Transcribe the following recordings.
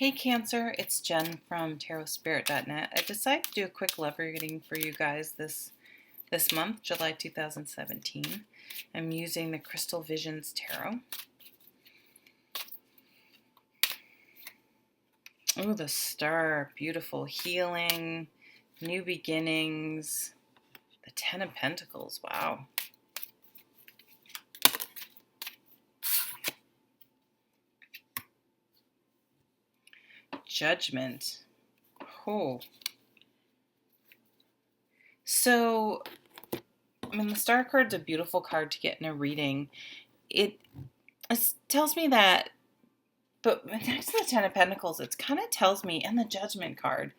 Hey Cancer, it's Jen from tarotspirit.net. I decided to do a quick love reading for you guys this month, July 2017. I'm using the Crystal Visions Tarot. Oh, the Star, beautiful healing, new beginnings, the Ten of Pentacles, wow. Judgment. Oh. So, the Star card's a beautiful card to get in a reading. It tells me that, but next to the Ten of Pentacles, it kind of tells me, and the Judgment card,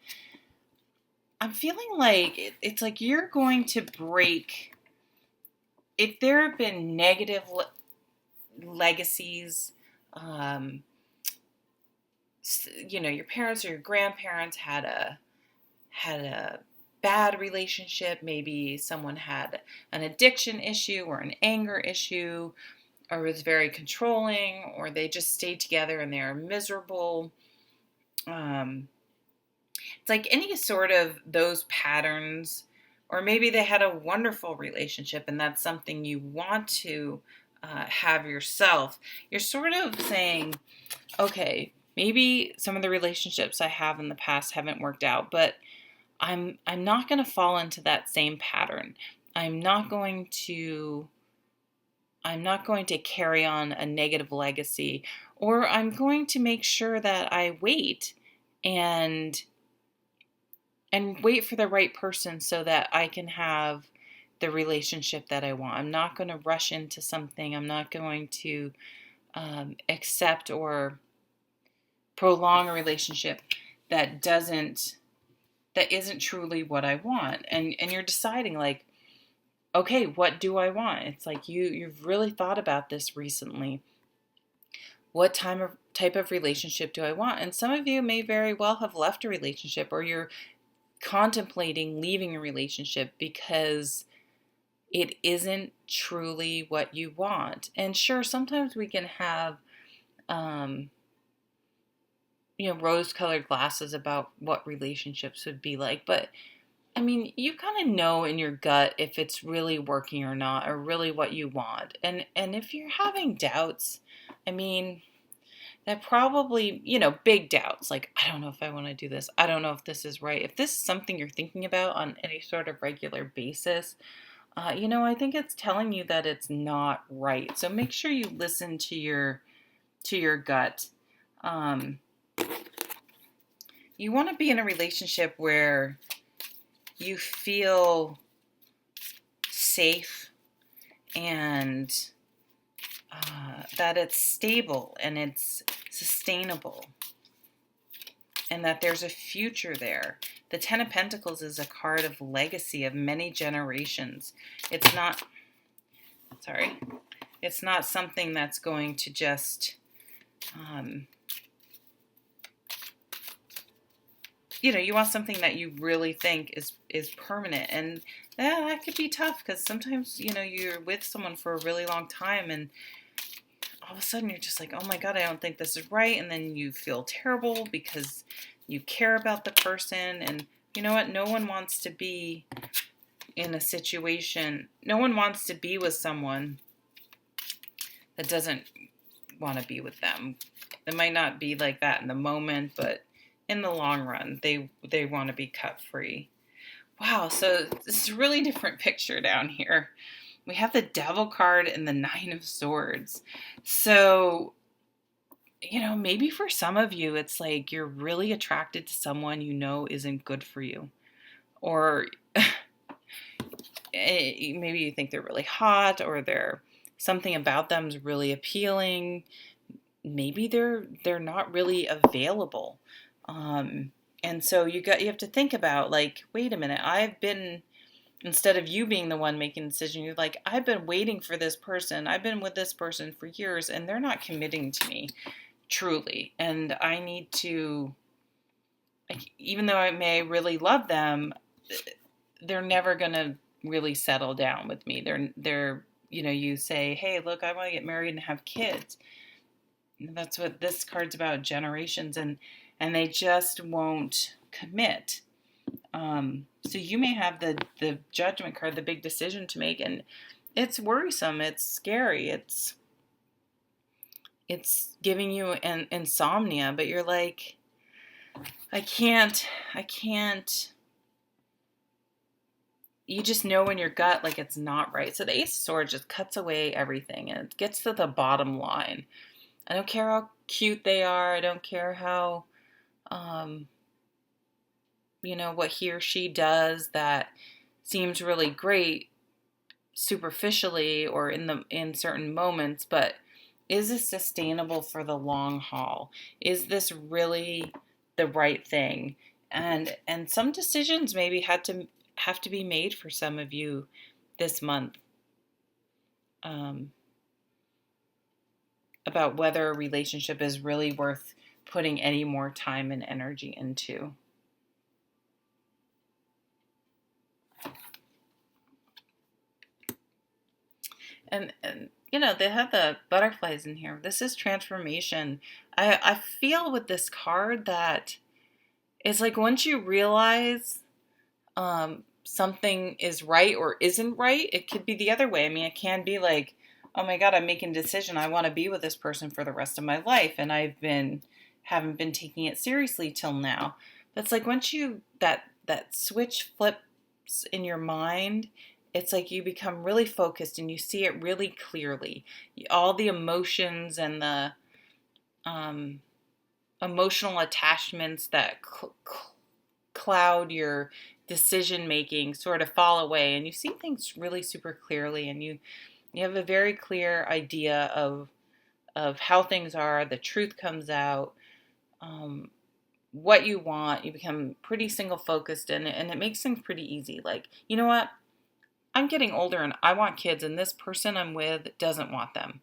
I'm feeling like it's like you're going to break, if there have been negative legacies, your parents or your grandparents had a bad relationship. Maybe someone had an addiction issue or an anger issue, or was very controlling, or they just stayed together and they're miserable. It's like any sort of those patterns, or maybe they had a wonderful relationship and that's something you want to have yourself. You're sort of saying, okay, maybe some of the relationships I have in the past haven't worked out, but I'm not going to fall into that same pattern. I'm not going to carry on a negative legacy, or I'm going to make sure that I wait and wait for the right person so that I can have the relationship that I want. I'm not going to rush into something. I'm not going to accept or prolong a relationship that isn't truly what I want. And you're deciding, like, okay, what do I want? It's like you've really thought about this recently. What type of relationship do I want? And some of you may very well have left a relationship, or you're contemplating leaving a relationship because it isn't truly what you want. And sure, sometimes we can have rose-colored glasses about what relationships would be like, but you kind of know in your gut if it's really working or not, or really what you want. And if you're having doubts, that probably, big doubts, like, I don't know if I want to do this. I don't know if this is right. If this is something you're thinking about on any sort of regular basis, I think it's telling you that it's not right. So make sure you listen to your gut. You want to be in a relationship where you feel safe and that it's stable and it's sustainable and that there's a future there. The Ten of Pentacles is a card of legacy of many generations. It's not something that's going to just you want something that you really think is permanent. And that could be tough, because sometimes you're with someone for a really long time and all of a sudden you're just like, oh my God, I don't think this is right. And then you feel terrible because you care about the person. And you know what? No one wants to be in a situation. No one wants to be with someone that doesn't want to be with them. It might not be like that in the moment, but in the long run, they want to be cut free. Wow, so this is a really different picture down here. We have the Devil card and the Nine of Swords. So, maybe for some of you, it's like you're really attracted to someone isn't good for you. Or maybe you think they're really hot, or something about them is really appealing. Maybe they're not really available. And so you have to think about, like, wait a minute, instead of you being the one making the decision, you're like, I've been waiting for this person. I've been with this person for years and they're not committing to me truly. And I need to, even though I may really love them, they're never going to really settle down with me. They're you say, hey, look, I want to get married and have kids. That's what this card's about, generations, and they just won't commit. So you may have the judgment card, the big decision to make, and it's worrisome, it's scary, it's giving you an insomnia, but you're like, I can't. You just know in your gut, like, it's not right. So the Ace of Swords just cuts away everything and it gets to the bottom line. I don't care how cute they are. I don't care how, um, what he or she does that seems really great superficially or in certain moments, but is this sustainable for the long haul? Is this really the right thing? And some decisions maybe have to be made for some of you this month, um, about whether a relationship is really worth putting any more time and energy into. And they have the butterflies in here. This is transformation. I feel with this card that it's like once you realize something is right or isn't right, it could be the other way. I mean, it can be like, oh my God, I'm making a decision. I want to be with this person for the rest of my life, and haven't been taking it seriously till now. That's like once that switch flips in your mind, it's like you become really focused and you see it really clearly. All the emotions and the um, emotional attachments that cloud your decision making sort of fall away, and you see things really super clearly, and you have a very clear idea of how things are. The truth comes out. um, what you want, you become pretty single focused, and it makes things pretty easy. Like, you know what, I'm getting older and I want kids, and this person I'm with doesn't want them.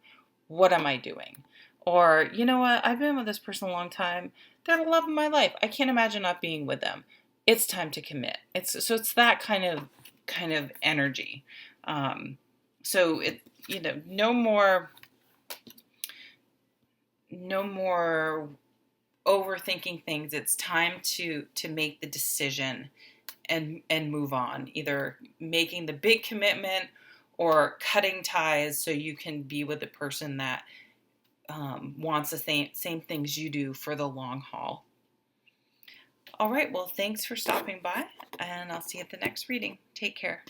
What am I doing? Or, you know what, I've been with this person a long time. They're the love of my life. I can't imagine not being with them. It's time to commit. It's that kind of energy. Um, so no more overthinking things. It's time to make the decision and move on, either making the big commitment or cutting ties so you can be with the person that wants the same things you do for the long haul. All right, well, thanks for stopping by, and I'll see you at the next reading. Take care.